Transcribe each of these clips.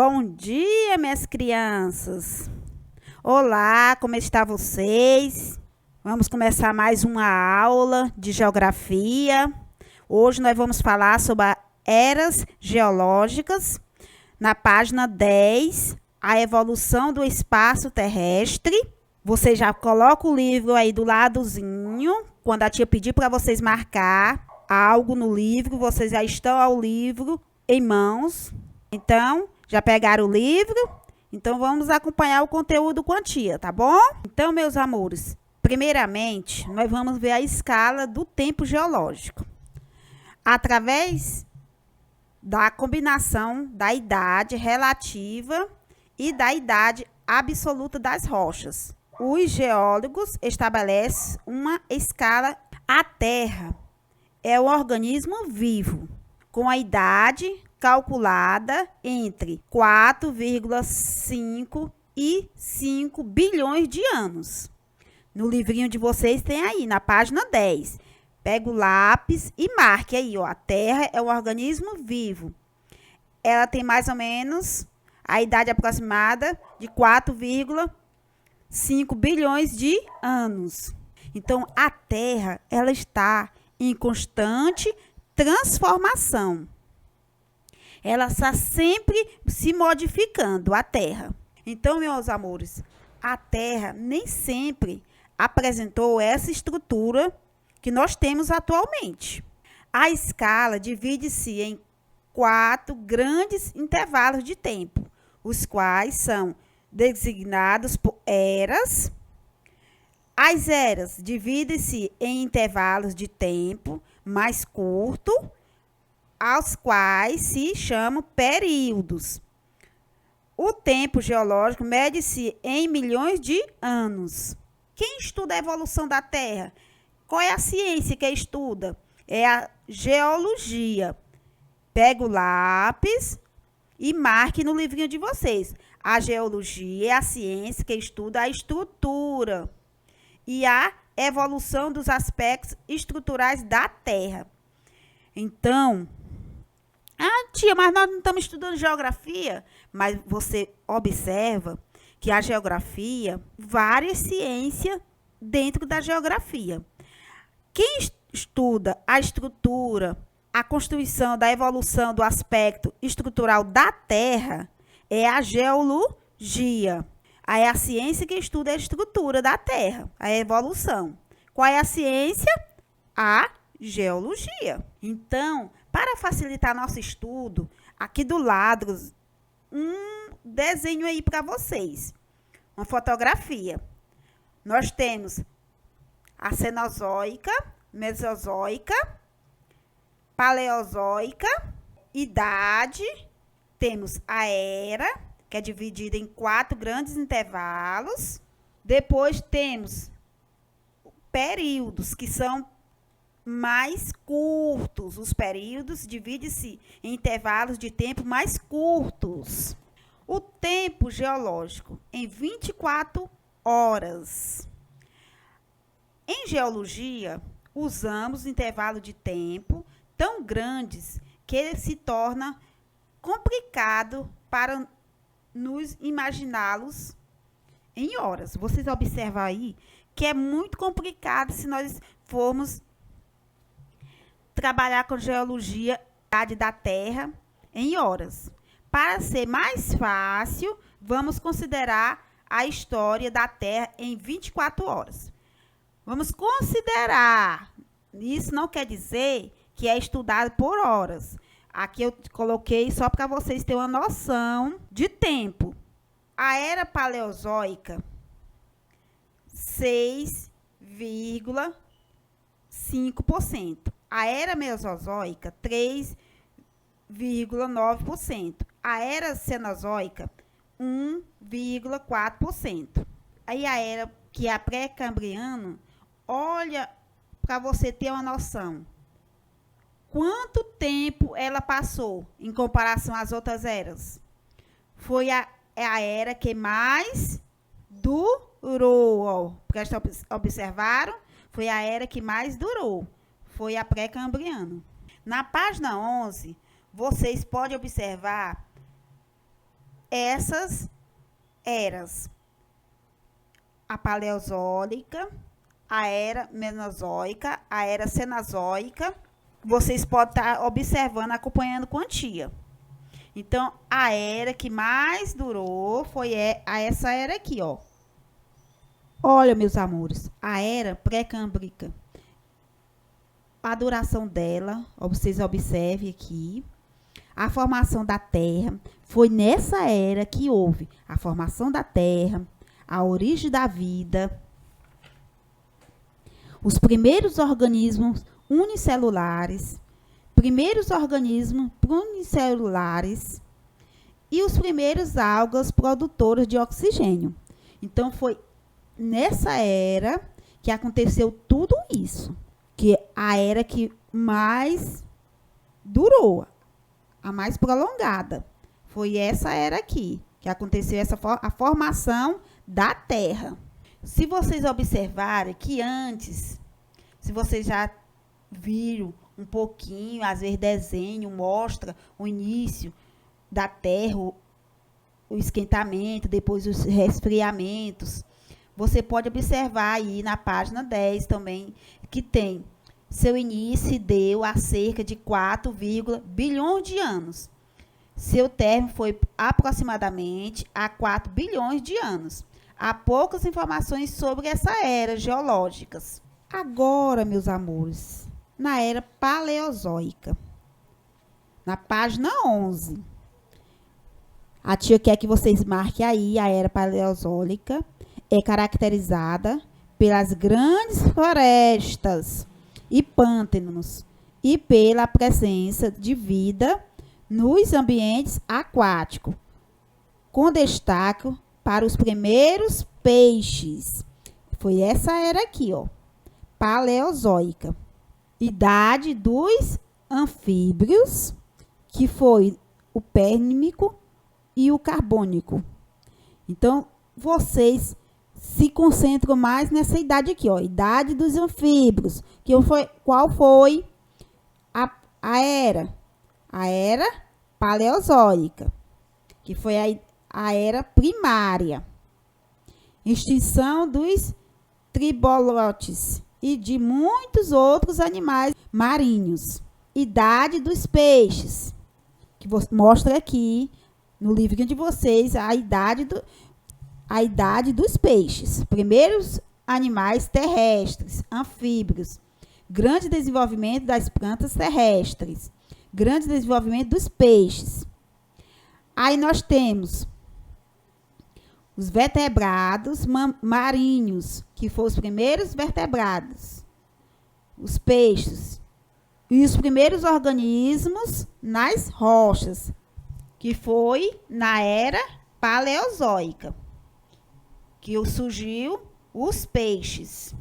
Bom dia, minhas crianças. Olá, como estão vocês? Vamos começar mais uma aula de geografia. Hoje nós vamos falar sobre as eras geológicas. Na página 10, a evolução do espaço terrestre. Você já coloca o livro aí do ladozinho. Quando a tia pedir para vocês marcar algo no livro, vocês já estão ao livro em mãos. Então, já pegaram o livro? Então, vamos acompanhar o conteúdo com a tia, tá bom? Então, meus amores, primeiramente, nós vamos ver a escala do tempo geológico. Através da combinação da idade relativa e da idade absoluta das rochas. Os geólogos estabelecem uma escala. A Terra é um organismo vivo, com a idade calculada entre 4,5 e 5 bilhões de anos. No livrinho de vocês tem aí, na página 10. Pega o lápis e marque aí, ó. A Terra é um organismo vivo. Ela tem mais ou menos a idade aproximada de 4,5 bilhões de anos. Então, a Terra, ela está em constante transformação. Ela está sempre se modificando, a Terra. Então, meus amores, a Terra nem sempre apresentou essa estrutura que nós temos atualmente. A escala divide-se em 4 grandes intervalos de tempo, os quais são designados por eras. As eras dividem-se em intervalos de tempo mais curto, aos quais se chamam períodos. O tempo geológico mede-se em milhões de anos. Quem estuda a evolução da Terra? Qual é a ciência que estuda? É a geologia. Pega o lápis e marque no livrinho de vocês. A geologia é a ciência que estuda a estrutura e a evolução dos aspectos estruturais da Terra. Então, tia, mas nós não estamos estudando geografia. Mas você observa que a geografia, várias ciências dentro da geografia. Quem estuda a estrutura, a constituição da evolução do aspecto estrutural da Terra é a geologia. Aí é a ciência que estuda a estrutura da Terra, a evolução. Qual é a ciência? A geologia. Então, para facilitar nosso estudo, aqui do lado, um desenho aí para vocês. Uma fotografia. Nós temos a Cenozoica, Mesozoica, Paleozoica, idade. Temos a era, que é dividida em 4 grandes intervalos. Depois temos períodos, que são mais curtos. Os períodos dividem-se em intervalos de tempo mais curtos. O tempo geológico em 24 horas. Em geologia, usamos intervalos de tempo tão grandes que se torna complicado para nos imaginá-los em horas. Vocês observam aí que é muito complicado se nós formos trabalhar com geologia da Terra em horas. Para ser mais fácil, vamos considerar a história da Terra em 24 horas. Vamos considerar. Isso não quer dizer que é estudado por horas. Aqui eu coloquei só para vocês terem uma noção de tempo. A era paleozoica, 6,5%. A era mesozoica, 3,9%. A era cenozoica, 1,4%. Aí a era que é a pré-cambriana, olha para você ter uma noção. Quanto tempo ela passou em comparação às outras eras? Foi a era que mais durou. Ó. Observaram? Foi a era que mais durou. Foi a pré-cambriana. Na página 11, vocês podem observar essas eras: a Paleozoica, a Era Mesozoica, a Era Cenozoica. Vocês podem estar observando, acompanhando com a tia. Então, a era que mais durou foi essa era aqui, ó. Olha, meus amores, a era pré-câmbrica. A duração dela, vocês observem aqui. A formação da Terra. Foi nessa era que houve a formação da Terra, a origem da vida, os primeiros organismos unicelulares, e os primeiros algas produtoras de oxigênio. Então, foi nessa era que aconteceu tudo isso, que a era que mais durou, a mais prolongada. Foi essa era aqui, que aconteceu a formação da Terra. Se vocês observarem que antes, se vocês já viram um pouquinho, às vezes desenho mostra o início da Terra, o esquentamento, depois os resfriamentos. Você pode observar aí na página 10 também, que tem seu início se deu há cerca de 4, bilhões de anos. Seu término foi aproximadamente há 4 bilhões de anos. Há poucas informações sobre essa era geológicas. Agora, meus amores, na era paleozoica, na página 11. A tia quer que vocês marquem aí: a era paleozoica é caracterizada pelas grandes florestas e pântanos e pela presença de vida nos ambientes aquáticos, com destaque para os primeiros peixes. Foi essa era aqui, ó, paleozoica. Idade dos anfíbios, que foi o Pérmico e o Carbônico. Então, vocês se concentram mais nessa idade aqui, ó, idade dos anfíbios, qual foi a era? A era paleozoica, que foi a era primária. Extinção dos tribolotes e de muitos outros animais marinhos. Idade dos peixes, que mostra aqui no livrinho de vocês a idade dos peixes. Primeiros animais terrestres, anfíbios. Grande desenvolvimento das plantas terrestres. Grande desenvolvimento dos peixes. Aí nós temos os vertebrados marinhos, que foram os primeiros vertebrados, os peixes, e os primeiros organismos nas rochas, que foi na era paleozoica, que surgiu os peixes.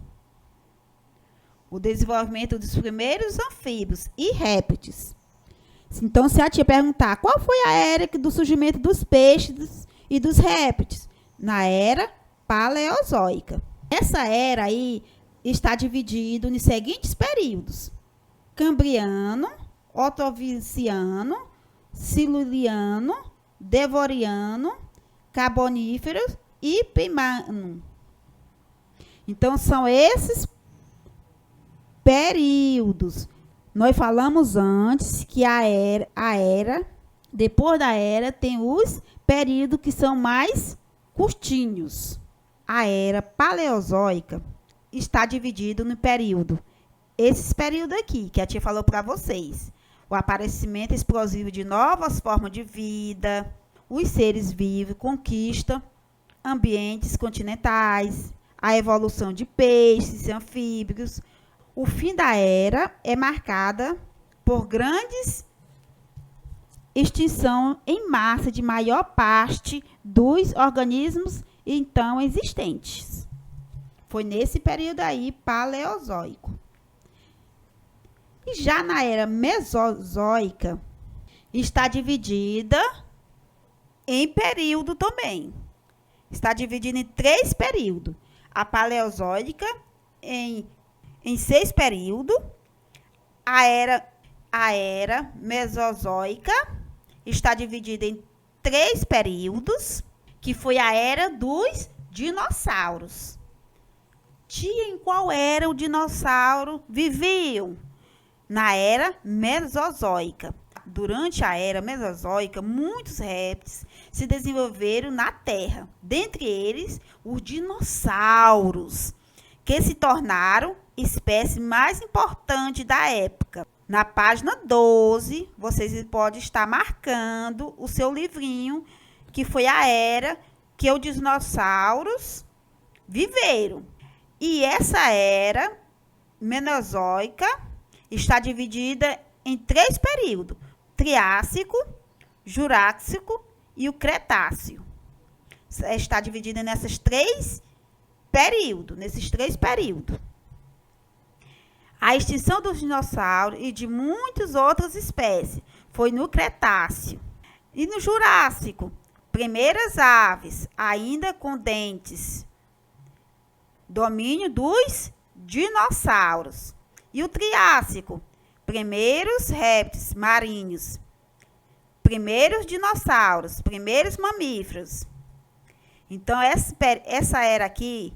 O desenvolvimento dos primeiros anfíbios e répteis. Então, se a tia perguntar qual foi a era do surgimento dos peixes e dos répteis, na era paleozoica. Essa era aí está dividida nos seguintes períodos: Cambriano, Ordovíciano, Siluriano, Devoniano, Carbonífero e Permiano. Então, são esses períodos. Nós falamos antes que depois da era, tem os períodos que são mais curtinhos. A era paleozoica está dividida no período. Esses períodos aqui, que a tia falou para vocês. O aparecimento explosivo de novas formas de vida, os seres vivos conquistam ambientes continentais, a evolução de peixes e anfíbios. O fim da era é marcada por grandes extinção em massa de maior parte dos organismos então existentes. Foi nesse período aí paleozoico. E já na era mesozoica está dividida em período também. Está dividida em 3 períodos. A paleozoica em 6 períodos. A era mesozoica está dividida em 3 períodos, que foi a era dos dinossauros. Tia, em qual era o dinossauro viviam? Na era Mesozoica. Durante a era Mesozoica, muitos répteis se desenvolveram na Terra. Dentre eles, os dinossauros, que se tornaram espécie mais importante da época. Na página 12, vocês podem estar marcando o seu livrinho, que foi a era que os dinossauros viveram. E essa era Mesozoica está dividida em 3 períodos: Triássico, Jurássico e o Cretáceo. Está dividida nesses 3 períodos. A extinção dos dinossauros e de muitas outras espécies foi no Cretáceo. E no Jurássico, primeiras aves, ainda com dentes, domínio dos dinossauros. E o Triássico, primeiros répteis marinhos, primeiros dinossauros, primeiros mamíferos. Então, essa era aqui,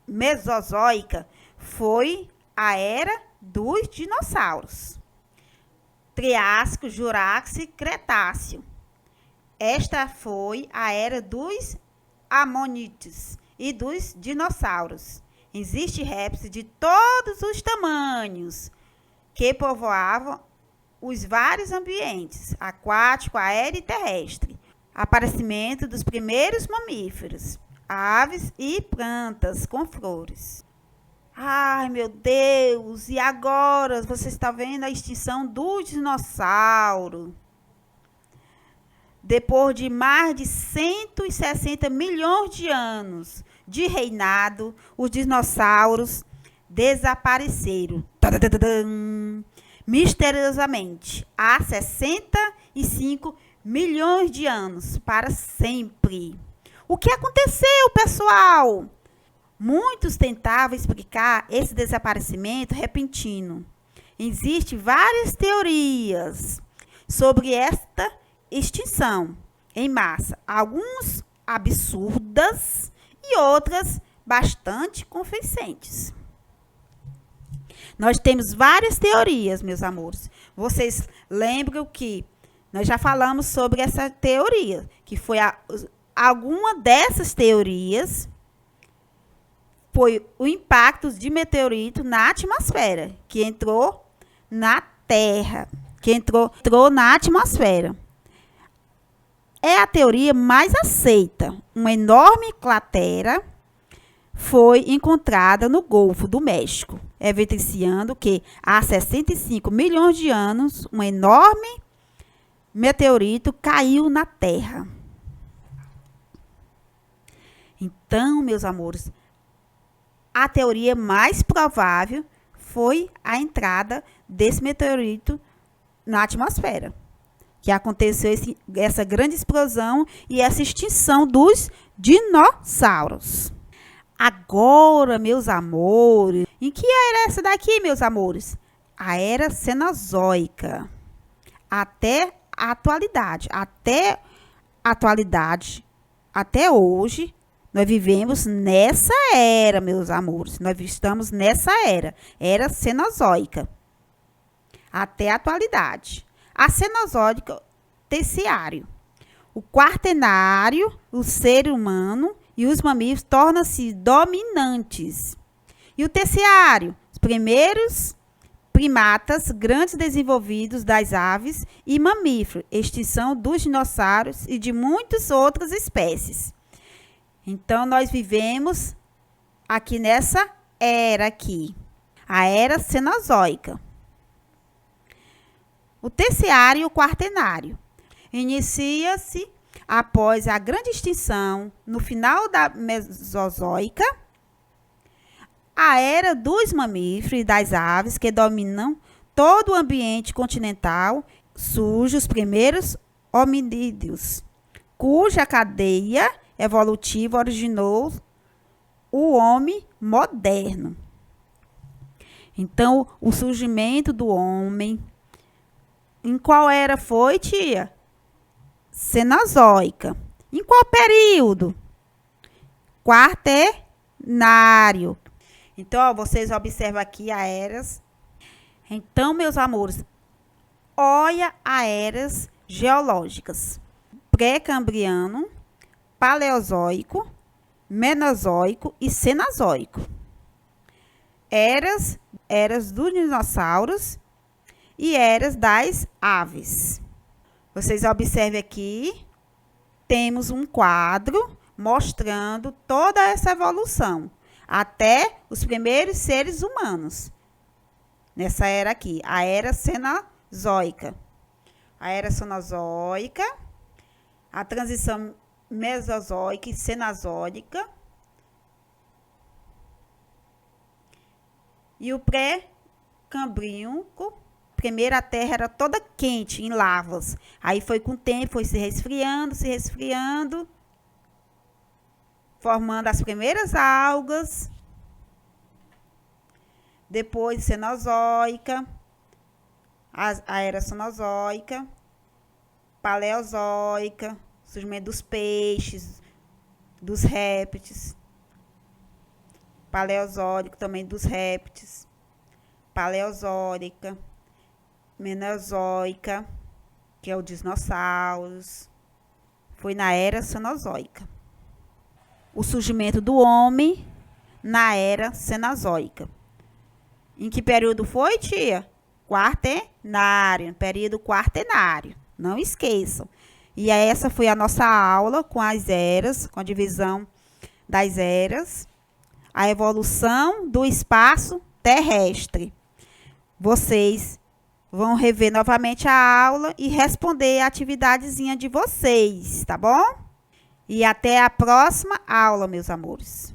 Mesozoica, foi a era dos dinossauros. Triássico, Jurássico e Cretáceo. Esta foi a era dos amonites e dos dinossauros. Existem répteis de todos os tamanhos que povoavam os vários ambientes, aquático, aéreo e terrestre. Aparecimento dos primeiros mamíferos, aves e plantas com flores. Ai, meu Deus! E agora você está vendo a extinção do dinossauro. Depois de mais de 160 milhões de anos de reinado, os dinossauros desapareceram misteriosamente há 65 milhões de anos para sempre. O que aconteceu, pessoal? Muitos tentavam explicar esse desaparecimento repentino. Existem várias teorias sobre esta extinção em massa, algumas absurdas e outras bastante convincentes. Nós temos várias teorias, meus amores. Vocês lembram que nós já falamos sobre essa teoria, que foi alguma dessas teorias foi o impacto de meteorito na atmosfera, que entrou na Terra, que entrou na atmosfera. É a teoria mais aceita. Uma enorme cratera foi encontrada no Golfo do México, evidenciando que há 65 milhões de anos, um enorme meteorito caiu na Terra. Então, meus amores, a teoria mais provável foi a entrada desse meteorito na atmosfera, que aconteceu essa grande explosão e essa extinção dos dinossauros. Agora, meus amores, em que era essa daqui, meus amores? A era Cenozoica. Até a atualidade. Até hoje, nós vivemos nessa era, meus amores. Nós estamos nessa era Cenozoica. Até a atualidade. A Cenozoica, terciário. O quaternário, o ser humano e os mamíferos tornam-se dominantes. E o terciário, os primeiros primatas grandes desenvolvidos das aves e mamíferos, extinção dos dinossauros e de muitas outras espécies. Então, nós vivemos aqui nessa era aqui, a era Cenozoica. O terciário e o quaternário inicia-se após a grande extinção, no final da Mesozoica, a era dos mamíferos e das aves que dominam todo o ambiente continental, surgem os primeiros hominídeos, cuja cadeia evolutiva originou o homem moderno. Então, o surgimento do homem, em qual era foi, tia? Cenozoica. Em qual período? Quaternário. Então, ó, vocês observam aqui a eras. Então, meus amores, olha as eras geológicas: pré-cambriano, paleozoico, menozoico e cenozoico. Eras dos dinossauros e eras das aves. Vocês observem aqui, temos um quadro mostrando toda essa evolução até os primeiros seres humanos. Nessa era aqui, a era cenozoica. A era cenozoica, a transição mesozoica e cenozoica e o pré-cambriano. Primeiro a terra era toda quente, em lavas. Aí foi com o tempo, foi se resfriando, formando as primeiras algas. Depois cenozoica, a era cenozoica, paleozoica, surgimento dos peixes, dos répteis. Paleozoico também dos répteis. Paleozoica, menozoica, que é o dinossauros. Foi na era cenozoica. O surgimento do homem na era cenozoica. Em que período foi, tia? Quaternário, período quaternário. Não esqueçam. E essa foi a nossa aula com as eras, com a divisão das eras, a evolução do espaço terrestre. Vocês vão rever novamente a aula e responder a atividadezinha de vocês, tá bom? E até a próxima aula, meus amores.